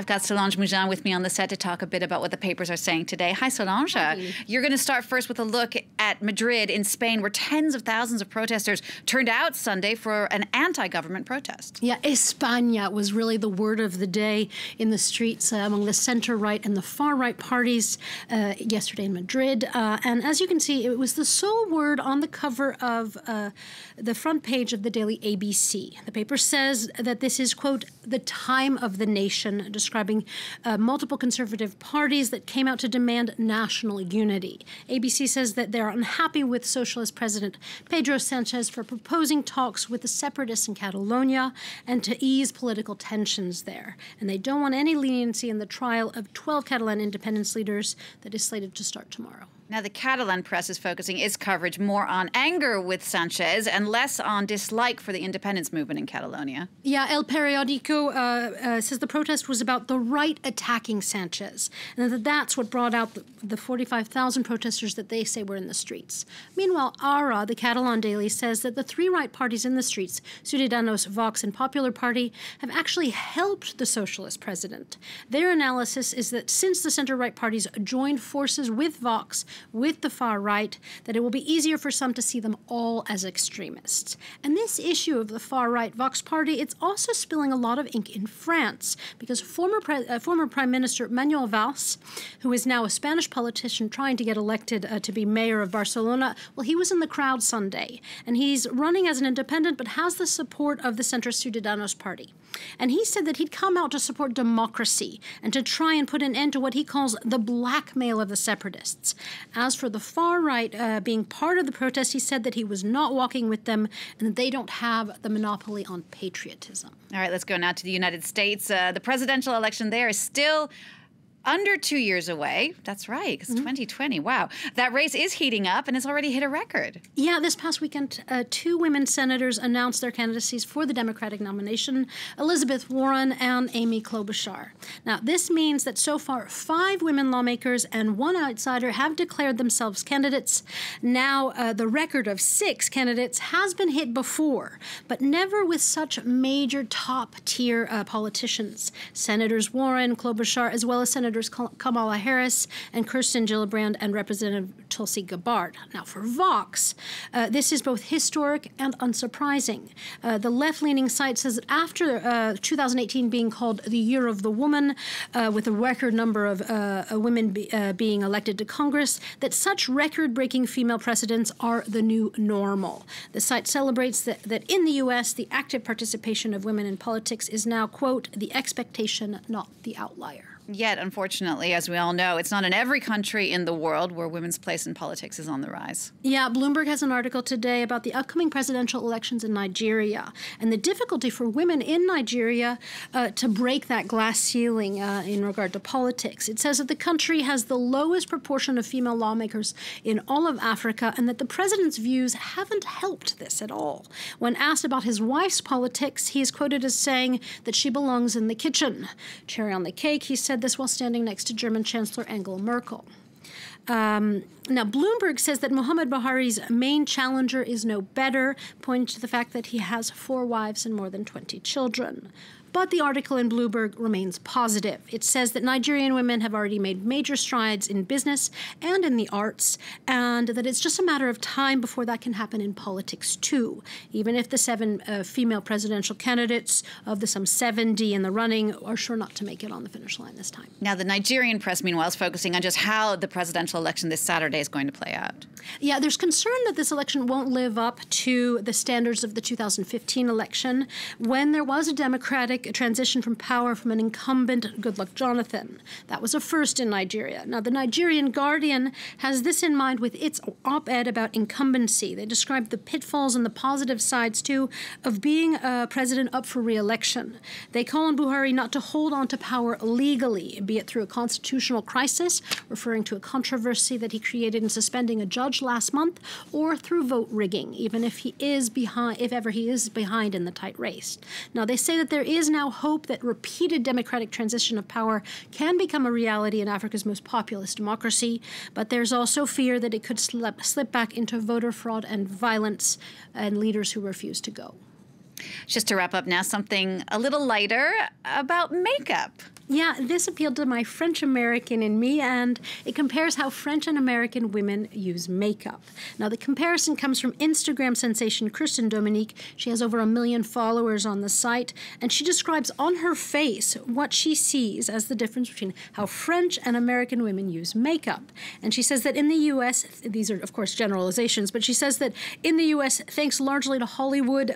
I've got Solange Mougin with me on the set to talk a bit about what the papers are saying today. Hi, Solange. Hi. You're going to start first with a look at Madrid in Spain, where tens of thousands of protesters turned out Sunday for an anti-government protest. Yeah, España was really the word of the day in the streets among the center-right and the far-right parties yesterday in Madrid. And as you can see, it was the sole word on the cover of the front page of the daily ABC. The paper says that this is, quote, the time of the nation, describing multiple conservative parties that came out to demand national unity. ABC says that they're unhappy with Socialist President Pedro Sanchez for proposing talks with the separatists in Catalonia and to ease political tensions there. And they don't want any leniency in the trial of 12 Catalan independence leaders that is slated to start tomorrow. Now, the Catalan press is focusing its coverage more on anger with Sanchez and less on dislike for the independence movement in Catalonia. Yeah, El Periódico says the protest was about the right attacking Sanchez, and that that's what brought out the 45,000 protesters that they say were in the streets. Meanwhile, Ara, the Catalan daily, says that the three right parties in the streets, Ciudadanos, Vox, and Popular Party, have actually helped the socialist president. Their analysis is that since the center-right parties joined forces with Vox, with the far right, that it will be easier for some to see them all as extremists. And this issue of the far right Vox party, it's also spilling a lot of ink in France, because former Prime Minister Manuel Valls, who is now a Spanish politician trying to get elected to be mayor of Barcelona, well, he was in the crowd Sunday, and he's running as an independent, but has the support of the centrist Ciudadanos party. And he said that he'd come out to support democracy and to try and put an end to what he calls the blackmail of the separatists. As for the far right being part of the protest, he said that he was not walking with them and that they don't have the monopoly on patriotism. All right, let's go now to the United States. The presidential election there is still under 2 years away. That's right, because 2020, wow. That race is heating up and it's already hit a record. Yeah, this past weekend, two women senators announced their candidacies for the Democratic nomination, Elizabeth Warren and Amy Klobuchar. Now, this means that so far 5 women lawmakers and 1 outsider have declared themselves candidates. Now, the record of 6 candidates has been hit before, but never with such major top-tier politicians. Senators Warren, Klobuchar, as well as Senators Kamala Harris and Kirsten Gillibrand and Representative Tulsi Gabbard. Now, for Vox, this is both historic and unsurprising. The left-leaning site says that after 2018 being called the Year of the Woman, with a record number of women being elected to Congress, that such record-breaking female precedents are the new normal. The site celebrates that in the U.S., the active participation of women in politics is now, quote, the expectation, not the outlier. Yet, unfortunately, as we all know, it's not in every country in the world where women's place in politics is on the rise. Yeah, Bloomberg has an article today about the upcoming presidential elections in Nigeria and the difficulty for women in Nigeria to break that glass ceiling in regard to politics. It says that the country has the lowest proportion of female lawmakers in all of Africa and that the president's views haven't helped this at all. When asked about his wife's politics, he is quoted as saying that she belongs in the kitchen. Cherry on the cake, he said this while standing next to German Chancellor Angela Merkel. Now, Bloomberg says that Muhammad Buhari's main challenger is no better, pointing to the fact that he has 4 wives and more than 20 children. But the article in Bloomberg remains positive. It says that Nigerian women have already made major strides in business and in the arts, and that it's just a matter of time before that can happen in politics too, even if the 7 female presidential candidates of the some 70 in the running are sure not to make it on the finish line this time. Now, the Nigerian press, meanwhile, is focusing on just how the presidential election this Saturday is going to play out. Yeah, there's concern that this election won't live up to the standards of the 2015 election, when there was a Democratic transition from power from an incumbent, Goodluck Jonathan. That was a first in Nigeria. Now, the Nigerian Guardian has this in mind with its op-ed about incumbency. They describe the pitfalls and the positive sides, too, of being a president up for re-election. They call on Buhari not to hold on to power legally, be it through a constitutional crisis, referring to a controversy that he created in suspending a judge last month, or through vote rigging, even if he is behind, if ever he is behind in the tight race. Now, they say that there is now hope that repeated democratic transition of power can become a reality in Africa's most populous democracy, but there's also fear that it could slip back into voter fraud and violence and leaders who refuse to go. Just to wrap up now, something a little lighter about makeup. Yeah, this appealed to my French-American in me, and it compares how French and American women use makeup. Now, the comparison comes from Instagram sensation Kirsten Dominique. She has over 1 million followers on the site, and she describes on her face what she sees as the difference between how French and American women use makeup. And she says that in the U.S., these are, of course, generalizations, but she says that in the U.S., thanks largely to Hollywood,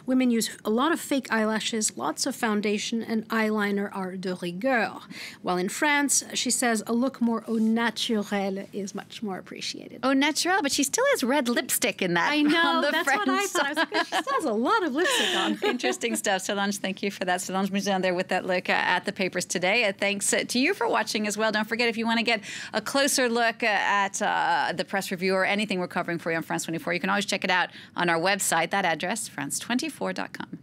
women use a lot of fake eyelashes, lots of foundation, and eyeliner are de rigueur. While in France, she says a look more au naturel is much more appreciated. Au naturel, but she still has red lipstick in that. I know, on the that's French what I thought. I was like, she still has a lot of lipstick on. Interesting stuff. Solange, thank you for that. Solange Mouzon there with that look at the papers today. Thanks to you for watching as well. Don't forget, if you want to get a closer look at the press review or anything we're covering for you on France 24, you can always check it out on our website. That address, france24.com.